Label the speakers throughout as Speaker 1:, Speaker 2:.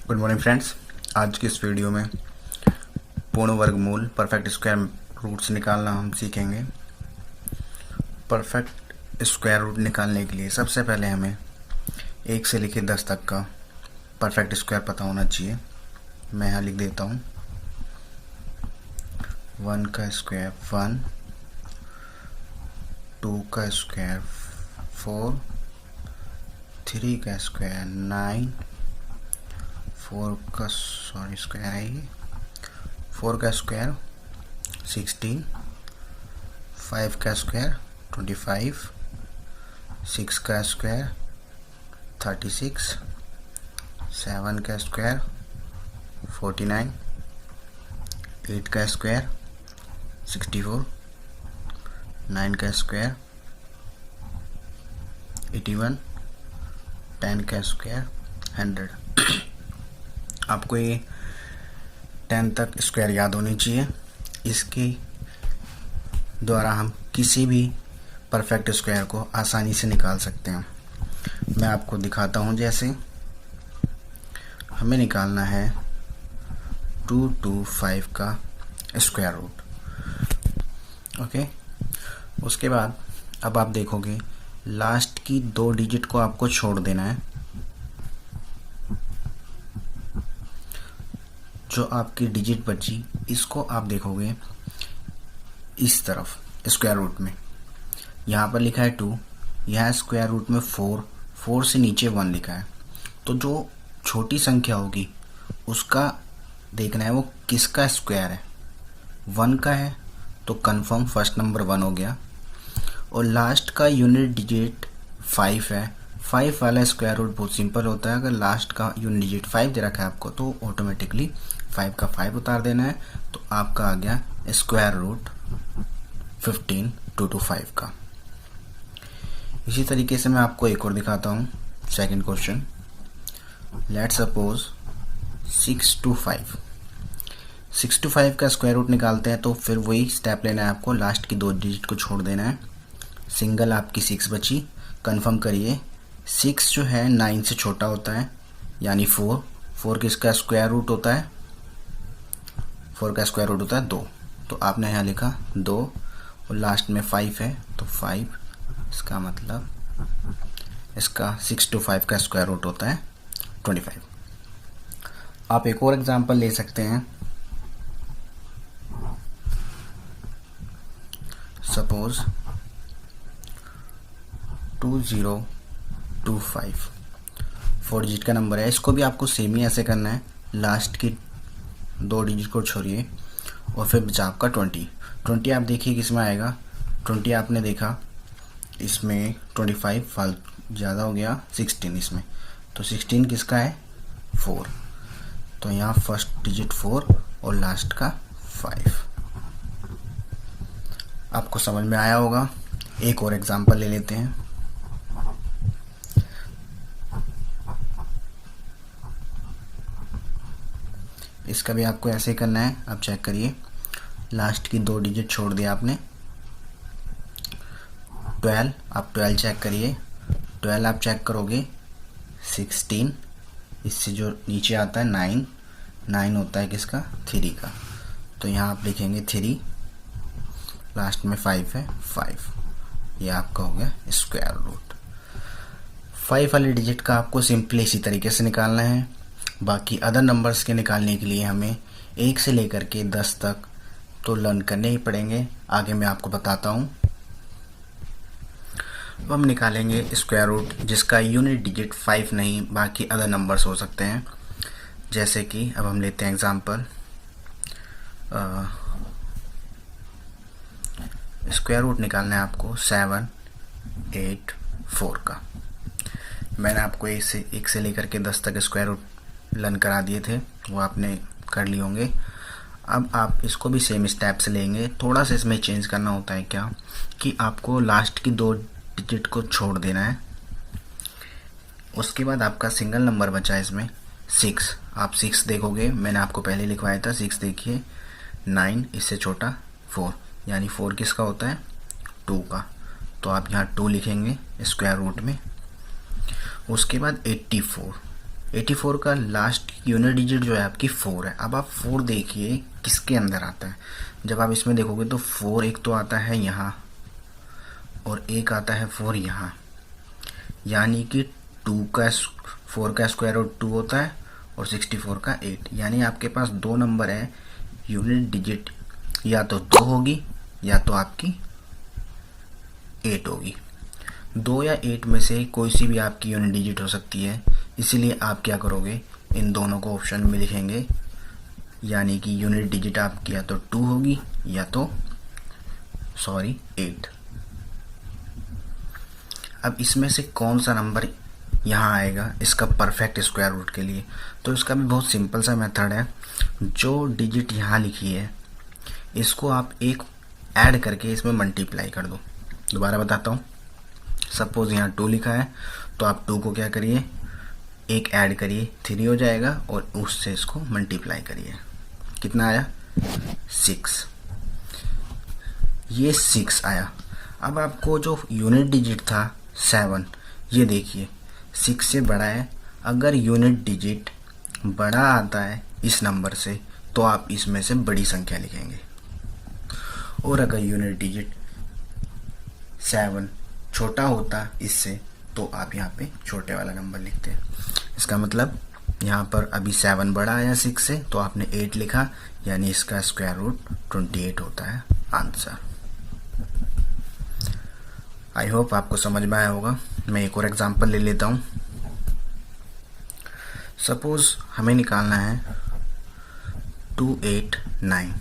Speaker 1: Good morning friends. आज की इस वीडियो में पूर्ण वर्गमूल परफेक्ट स्क्वायर रूट्स निकालना हम सीखेंगे। परफेक्ट स्क्वायर रूट निकालने के लिए सबसे पहले हमें 1 से लेकर 10 तक का परफेक्ट स्क्वायर पता होना चाहिए। मैं यहाँ लिख देता हूँ 1 का स्क्वायर 1, 2 का स्क्वायर 4, 3 का स्क्वायर 9, 4 का स्क्वायर है ये 4 का स्क्वायर 16, 5 का स्क्वायर 25, 6 का स्क्वायर 36, 7 का स्क्वायर 49, 8 का स्क्वायर 64, 9 का स्क्वायर 81, 10 का स्क्वायर 100। आपको ये 10 तक स्क्वायर याद होनी चाहिए। इसके द्वारा हम किसी भी परफेक्ट स्क्वायर को आसानी से निकाल सकते हैं। मैं आपको दिखाता हूँ। जैसे हमें निकालना है 225 का स्क्वायर रूट। ओके, उसके बाद अब आप देखोगे लास्ट की 2 डिजिट को आपको छोड़ देना है। जो आपकी डिजिट बची इसको आप देखोगे इस तरफ स्क्वायर रूट में। यहाँ पर लिखा है 2, यहाँ स्क्वायर रूट में 4, 4 से नीचे 1 लिखा है। तो जो छोटी संख्या होगी उसका देखना है वो किसका स्क्वायर है। 1 का है तो कंफर्म फर्स्ट नंबर 1 हो गया। और लास्ट का यूनिट डिजिट 5 है। 5 वाला स्क्वायर रूट बहुत सिंपल होता है। अगर लास्ट का यूनिट डिजिट 5 दे रखा है आपको तो ऑटोमेटिकली 5 का 5 उतार देना है। तो आपका आ गया स्क्वायर रूट 15 225 का। इसी तरीके से मैं आपको एक और दिखाता हूँ। Second question, let suppose 6 to 5 का स्क्वायर रूट निकालते हैं। तो फिर वही स्टेप लेना है आपको। लास्ट की 2 डिजिट को छोड़ देना है। सिंगल आपकी 6 बची। कंफर्म करिए 6 जो है 9 से छोटा होता है, यानी 4 किसका स्क्वायर रूट होता है? 4 का स्क्वायर रूट होता है 2। तो आपने यहाँ लिखा 2 और लास्ट में 5 है तो 5। इसका मतलब इसका 6 to 5 का स्क्वायर रूट होता है 25। आप एक और एग्जांपल ले सकते हैं। सपोज 2025 4 डिजिट का नंबर है। इसको भी आपको सेम ही ऐसे करना है। लास्ट की 2 डिजिट को छोड़िए और फिर बचा आपका 20 आप देखिए किस में आएगा। 20 आपने देखा इसमें 25 फालतू ज़्यादा हो गया 16 इसमें। तो 16 किसका है? 4। तो यहाँ फर्स्ट डिजिट 4 और लास्ट का 5। आपको समझ में आया होगा। एक और एग्जांपल ले लेते हैं। इसका भी आपको ऐसे ही करना है। आप चेक करिए, लास्ट की 2 डिजिट छोड़ दिया आपने। 12, आप 12 चेक करिए। 12 आप चेक करोगे 16, इससे जो नीचे आता है 9 होता है किसका? 3 का। तो यहाँ आप लिखेंगे 3, लास्ट में 5 है 5। ये आपका हो गया स्क्वायर रूट। 5 वाले डिजिट का आपको सिंपली इसी तरीके से निकालना है। बाकी अदर नंबर्स के निकालने के लिए हमें 1 से लेकर के 10 तक तो लर्न करने ही पड़ेंगे। आगे मैं आपको बताता हूँ। अब हम निकालेंगे स्क्वायर रूट जिसका यूनिट डिजिट 5 नहीं बाकी अदर नंबर्स हो सकते हैं। जैसे कि अब हम लेते हैं एग्जांपल, स्क्वायर रूट निकालना है आपको 7, 8, 4 का। मैंने आपको 1 से लेकर के 10 तक स्क्वायर रूट लर्न करा दिए थे, वो आपने कर लिए होंगे। अब आप इसको भी सेम स्टेप से लेंगे। थोड़ा सा इसमें चेंज करना होता है क्या कि आपको लास्ट की 2 डिजिट को छोड़ देना है। उसके बाद आपका सिंगल नंबर बचा है इसमें 6। आप 6 देखोगे, मैंने आपको पहले लिखवाया था 6 देखिए 9, इससे छोटा 4, यानी 4 किसका होता है? 2 का। तो आप यहाँ 2 लिखेंगे स्क्वायर रूट में। उसके बाद 84 का लास्ट यूनिट डिजिट जो है आपकी 4 है। अब आप 4 देखिए किसके अंदर आता है। जब आप इसमें देखोगे तो 4 एक तो आता है यहाँ और एक आता है 4 यहाँ, यानी कि 4 का स्क्वायर रूट 2 होता है और 64 का 8, यानी आपके पास दो नंबर है यूनिट डिजिट, या तो 2 होगी या तो आपकी 8 होगी। 2 या 8 में से कोई सी भी आपकी यूनिट डिजिट हो सकती है, इसीलिए आप क्या करोगे, इन दोनों को ऑप्शन में लिखेंगे, यानी कि यूनिट डिजिट आपकी या तो 2 होगी या तो 8। अब इसमें से कौन सा नंबर यहाँ आएगा इसका परफेक्ट स्क्वायर रूट के लिए, तो इसका भी बहुत सिंपल सा मेथड है। जो डिजिट यहाँ लिखी है इसको आप एक ऐड करके इसमें मल्टीप्लाई कर दो। दोबारा बताता हूँ, सपोज यहाँ 2 लिखा है तो आप 2 को क्या करिए, एक ऐड करिए, 3 हो जाएगा और उससे इसको मल्टीप्लाई करिए। कितना आया, 6। ये 6 आया। अब आपको जो यूनिट डिजिट था 7, ये देखिए 6 से बड़ा है। अगर यूनिट डिजिट बड़ा आता है इस नंबर से तो आप इसमें से बड़ी संख्या लिखेंगे, और अगर यूनिट डिजिट 7 छोटा होता इससे तो आप यहाँ पे छोटे वाला नंबर लिखते हैं। इसका मतलब यहाँ पर अभी 7 बड़ा आया 6 से तो आपने 8 लिखा, यानी इसका स्क्वायर रूट 28 होता है आंसर। आई होप आपको समझ में आया होगा। मैं एक और एग्जांपल ले लेता हूँ। सपोज हमें निकालना है 289।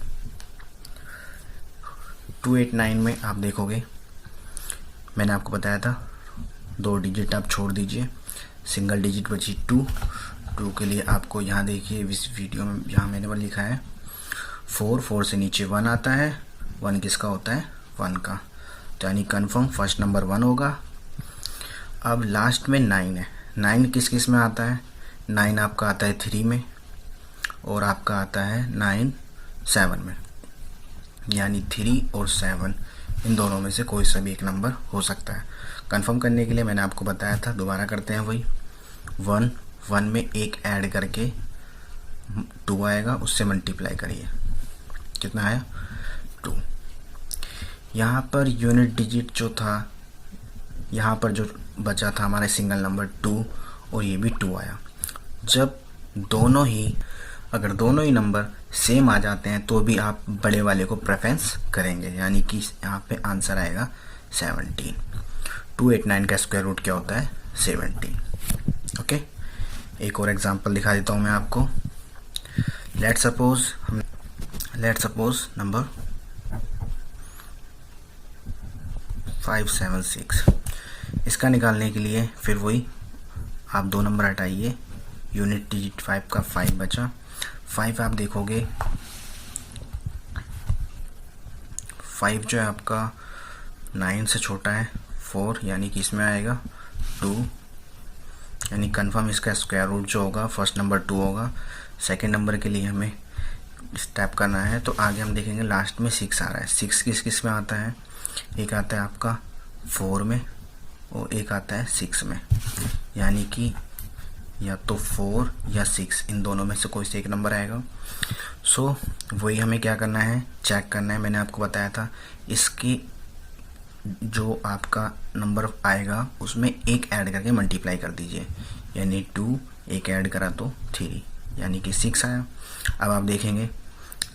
Speaker 1: 289 में आप देखोगे, मैंने आपको बताया था 2 डिजिट आप छोड़ दीजिए, सिंगल डिजिट बची 2 के लिए आपको यहाँ देखिए इस वीडियो में यहाँ मैंने वो लिखा है 4 से नीचे 1 आता है। 1 किसका होता है, 1 का, तो यानी कन्फर्म फर्स्ट नंबर 1 होगा। अब लास्ट में 9 है। 9 किस किस में आता है, 9 आपका आता है 3 में और आपका आता है 9 7 में, यानी 3 और 7 इन दोनों में से कोई सा भी एक नंबर हो सकता है। कंफर्म करने के लिए मैंने आपको बताया था, दोबारा करते हैं वही। 1 में एक ऐड करके 2 आएगा, उससे मल्टीप्लाई करिए, कितना आया 2। यहाँ पर यूनिट डिजिट जो था, यहाँ पर जो बचा था हमारा सिंगल नंबर 2 और ये भी 2 आया। जब अगर दोनों ही नंबर सेम आ जाते हैं तो भी आप बड़े वाले को प्रेफरेंस करेंगे, यानी कि यहाँ पे आंसर आएगा 17। 289 का स्क्वायर रूट क्या होता है, 17। ओके, एक और एग्जांपल दिखा देता हूँ मैं आपको। Let's suppose number 576। इसका निकालने के लिए फिर वही आप 2 नंबर हटाइए, यूनिट डिजिट 5 का 5 बचा। 5 आप देखोगे 5 जो है आपका 9 से छोटा है 4, यानी कि इसमें आएगा 2, यानी कंफर्म इसका स्क्वायर रूट जो होगा फर्स्ट नंबर 2 होगा। सेकंड नंबर के लिए हमें स्टेप करना है, तो आगे हम देखेंगे लास्ट में 6 आ रहा है। 6 किस किस में आता है, एक आता है आपका 4 में और एक आता है 6 में, यानी कि या तो 4 या 6 इन दोनों में से कोई से एक नंबर आएगा। सो वही हमें क्या करना है, चेक करना है। मैंने आपको बताया था इसकी जो आपका नंबर आएगा उसमें एक ऐड करके मल्टीप्लाई कर दीजिए, यानी 2 एक ऐड करा तो 3, यानी कि 6 आया। अब आप देखेंगे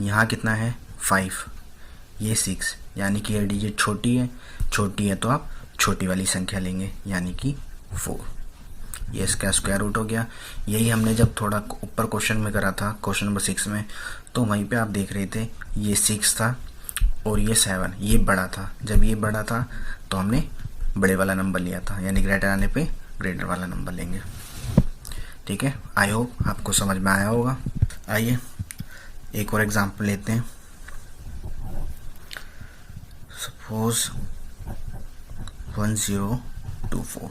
Speaker 1: यहाँ कितना है 5, ये 6, यानी कि ये डिजिट छोटी है तो आप छोटी वाली संख्या लेंगे, यानी कि 4। ये इसका स्क्वायर रूट हो गया। यही हमने जब थोड़ा ऊपर क्वेश्चन में करा था, क्वेश्चन नंबर 6 में, तो वहीं पे आप देख रहे थे ये 6 था और ये 7, ये बड़ा था। जब ये बड़ा था तो हमने बड़े वाला नंबर लिया था, यानी ग्रेटर आने पे ग्रेटर वाला नंबर लेंगे। ठीक है, आई होप आपको समझ में आया होगा। आइए एक और एग्जांपल लेते हैं। सपोज 1024,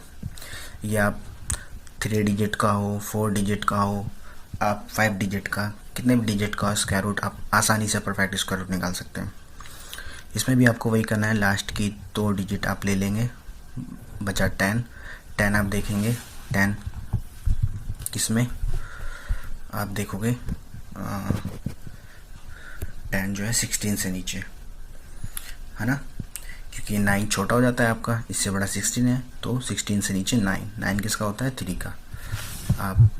Speaker 1: ये आप 3 डिजिट का हो, 4 डिजिट का हो, आप 5 डिजिट का, कितने भी डिजिट का स्क्वायर रूट आप आसानी से परफेक्ट स्क्वायर रूट निकाल सकते हैं। इसमें भी आपको वही करना है, लास्ट की 2 डिजिट आप ले लेंगे, बचा 10 आप देखेंगे 10 किसमें आप देखोगे 10 जो है 16 से नीचे है ना, क्योंकि 9 छोटा हो जाता है आपका, इससे बड़ा 16 है, तो 16 से नीचे 9 किसका होता है? 3 का। आप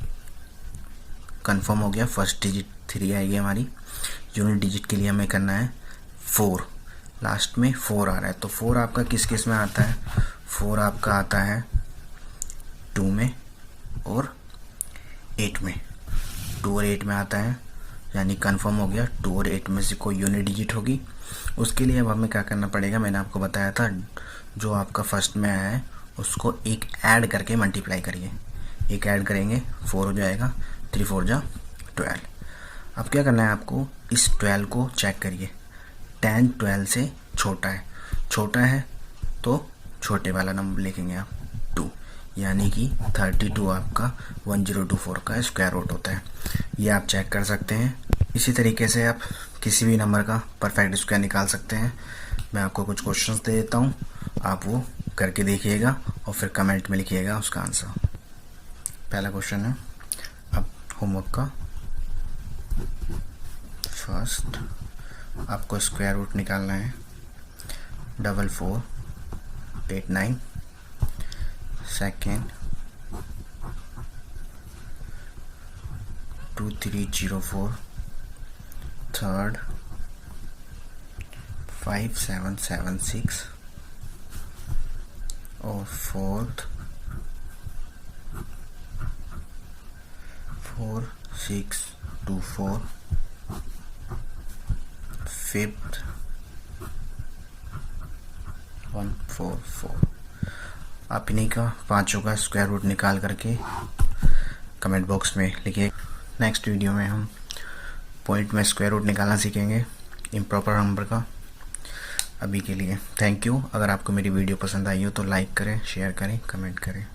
Speaker 1: कंफर्म हो गया, फर्स्ट डिजिट 3 आएगी हमारी। यूनिट डिजिट के लिए हमें करना है 4, लास्ट में 4 आ रहा है, तो 4 आपका किस किस में आता है? 4 आपका आता है 2 में और 8 में, 2 और 8 में आता है, यानी कंफर्म हो गया 2 और 8 में से कोई यूनिट डिजिट होगी। उसके लिए अब हमें क्या करना पड़ेगा, मैंने आपको बताया था, जो आपका फर्स्ट में आया है उसको एक ऐड करके मल्टीप्लाई करिए, एक ऐड करेंगे 4 हो जाएगा, 3 4 जा 12। अब क्या करना है आपको, इस 12 को चेक करिए, 10 12 से छोटा है तो छोटे वाला नंबर लिखेंगे आप 2, यानी कि 32 आपका 1024 का स्क्वायर रूट होता है। ये आप चेक कर सकते हैं। इसी तरीके से आप किसी भी नंबर का परफेक्ट स्क्वायर निकाल सकते हैं। मैं आपको कुछ क्वेश्चंस दे देता हूँ, आप वो करके देखिएगा और फिर कमेंट में लिखिएगा उसका आंसर। पहला क्वेश्चन है अब होमवर्क का, फर्स्ट आपको स्क्वायर रूट निकालना है 4489, सेकेंड 2304, थर्ड 5776 और फोर्थ 4624, फिफ्थ 144। आप इन्हीं का पांचों का स्क्वायर रूट निकाल करके कमेंट बॉक्स में लिखिए। नेक्स्ट वीडियो में हम पॉइंट में स्क्वायर रूट निकालना सीखेंगे इम्प्रॉपर नंबर का। अभी के लिए थैंक यू। अगर आपको मेरी वीडियो पसंद आई हो तो लाइक करें, शेयर करें, कमेंट करें।